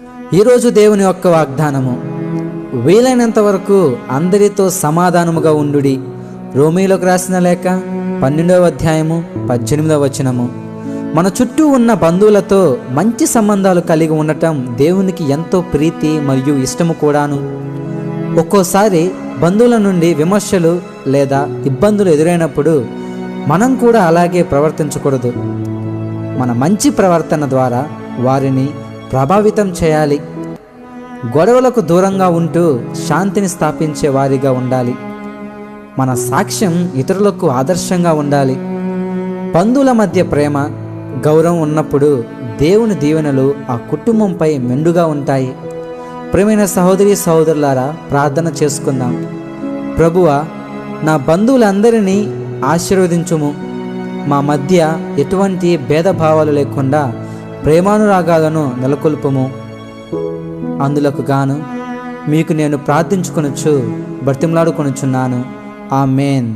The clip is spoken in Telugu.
ఈరోజు దేవుని యొక్క వాగ్దానము, వీలైనంత వరకు అందరితో సమాధానముగా ఉండుడి. రోమీయులకు రాసిన లేఖ 12వ అధ్యాయము 18వ వచనము. మన చుట్టూ ఉన్న బంధువులతో మంచి సంబంధాలు కలిగి ఉండటం దేవునికి ఎంతో ప్రీతి మరియు ఇష్టము కూడాను. ఒక్కోసారి బంధువుల నుండి విమర్శలు లేదా ఇబ్బందులు ఎదురైనప్పుడు మనం కూడా అలాగే ప్రవర్తించకూడదు. మన మంచి ప్రవర్తన ద్వారా వారిని ప్రభావితం చేయాలి. గొడవలకు దూరంగా ఉంటూ శాంతిని స్థాపించే వారిగా ఉండాలి. మన సాక్ష్యం ఇతరులకు ఆదర్శంగా ఉండాలి. బంధువుల మధ్య ప్రేమ, గౌరవం ఉన్నప్పుడు దేవుని దీవెనలు ఆ కుటుంబంపై మెండుగా ఉంటాయి. ప్రియమైన సహోదరి సహోదరులారా, ప్రార్థన చేసుకుందాం. ప్రభువా, నా బంధువులందరినీ ఆశీర్వదించుము. మా మధ్య ఎటువంటి భేదభావాలు లేకుండా ప్రేమానురాగాలను నెలకొల్పుము. అందులకు గాను మీకు నేను ప్రార్థించుకొనుచు బ్రతిమలాడుకొనుచున్నాను. ఆమేన్.